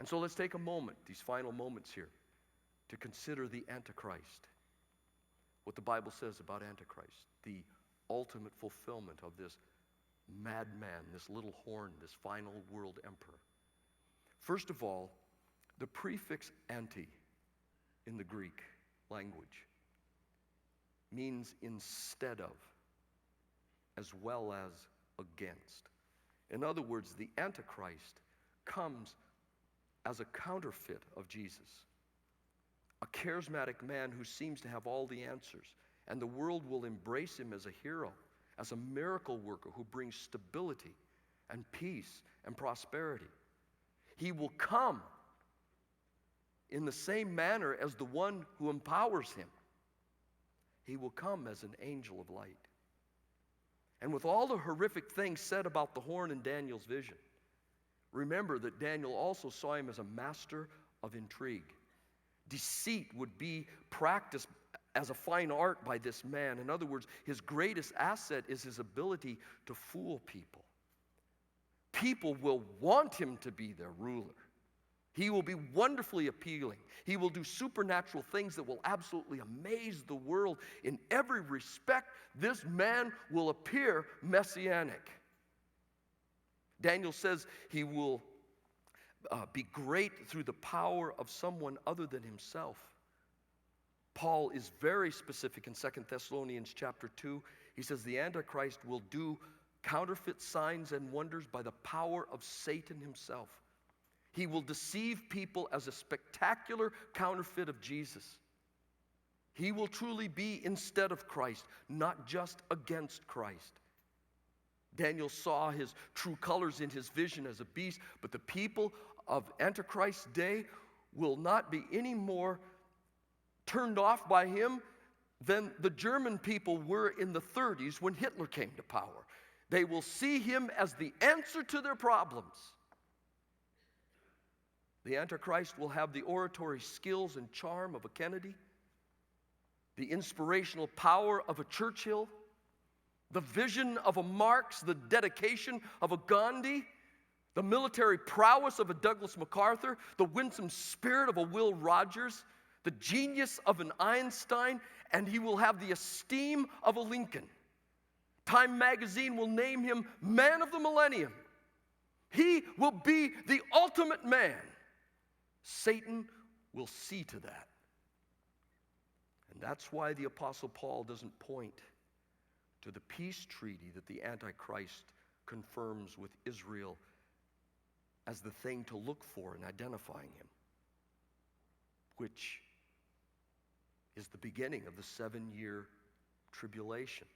And so let's take a moment, these final moments here, to consider the Antichrist. What the Bible says about Antichrist, the ultimate fulfillment of this madman, this little horn, this final world emperor. First of all, the prefix anti in the Greek language means instead of, as well as against. In other words, the Antichrist comes as a counterfeit of Jesus, a charismatic man who seems to have all the answers, and the world will embrace him as a hero, as a miracle worker who brings stability and peace and prosperity. He will come in the same manner as the one who empowers him. He will come as an angel of light. And with all the horrific things said about the horn in Daniel's vision, remember that Daniel also saw him as a master of intrigue. Deceit would be practiced as a fine art by this man. In other words, his greatest asset is his ability to fool people. People will want him to be their ruler. He will be wonderfully appealing. He will do supernatural things that will absolutely amaze the world. In every respect, this man will appear messianic. Daniel says he will be great through the power of someone other than himself. Paul is very specific in 2 Thessalonians chapter 2. He says the Antichrist will do counterfeit signs and wonders by the power of Satan himself. He will deceive people as a spectacular counterfeit of Jesus. He will truly be instead of Christ, not just against Christ. Daniel saw his true colors in his vision as a beast, but the people of Antichrist's day will not be any more turned off by him than the German people were in the 30s when Hitler came to power. They will see him as the answer to their problems. The Antichrist will have the oratory skills and charm of a Kennedy, the inspirational power of a Churchill, the vision of a Marx, the dedication of a Gandhi, the military prowess of a Douglas MacArthur, the winsome spirit of a Will Rogers, the genius of an Einstein, and he will have the esteem of a Lincoln. Time magazine will name him Man of the Millennium. He will be the ultimate man. Satan will see to that. And that's why the Apostle Paul doesn't point to the peace treaty that the Antichrist confirms with Israel as the thing to look for in identifying him, which is the beginning of the 7-year tribulation,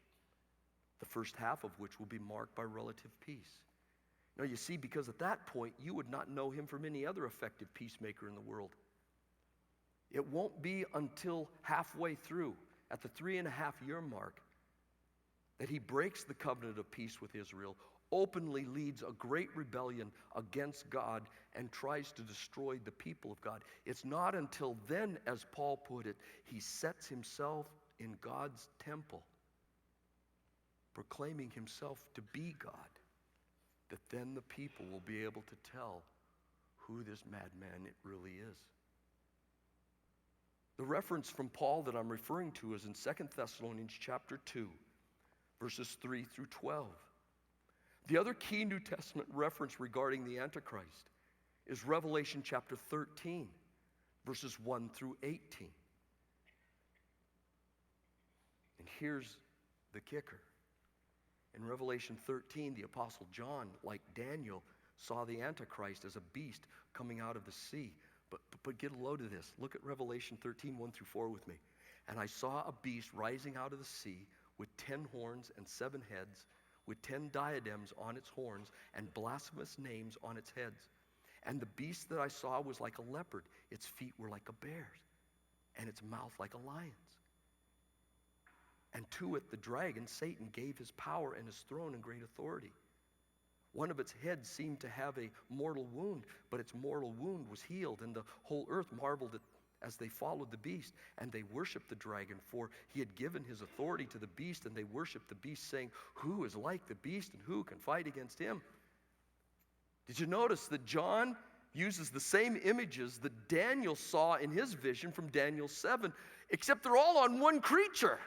the first half of which will be marked by relative peace. Now you see, because at that point you would not know him from any other effective peacemaker in the world. It won't be until halfway through, at the 3.5-year mark, that he breaks the covenant of peace with Israel, openly leads a great rebellion against God, and tries to destroy the people of God. It's not until then, as Paul put it, he sets himself in God's temple, proclaiming himself to be God, that then the people will be able to tell who this madman it really is. The reference from Paul that I'm referring to is in 2 Thessalonians chapter 2, verses 3 through 12. The other key New Testament reference regarding the Antichrist is Revelation chapter 13, verses 1 through 18. And here's the kicker. In Revelation 13, the Apostle John, like Daniel, saw the Antichrist as a beast coming out of the sea. But get a load of this. Look at Revelation 13, 1 through 4 with me. And I saw a beast rising out of the sea with 10 horns and 7 heads, with 10 diadems on its horns and blasphemous names on its heads. And the beast that I saw was like a leopard. Its feet were like a bear's, and its mouth like a lion's. And to it the dragon, Satan, gave his power and his throne and great authority. One of its heads seemed to have a mortal wound, but its mortal wound was healed, and the whole earth marveled as they followed the beast, and they worshiped the dragon, for he had given his authority to the beast, and they worshiped the beast, saying, "Who is like the beast, and who can fight against him?" Did you notice that John uses the same images that Daniel saw in his vision from Daniel 7, except they're all on one creature.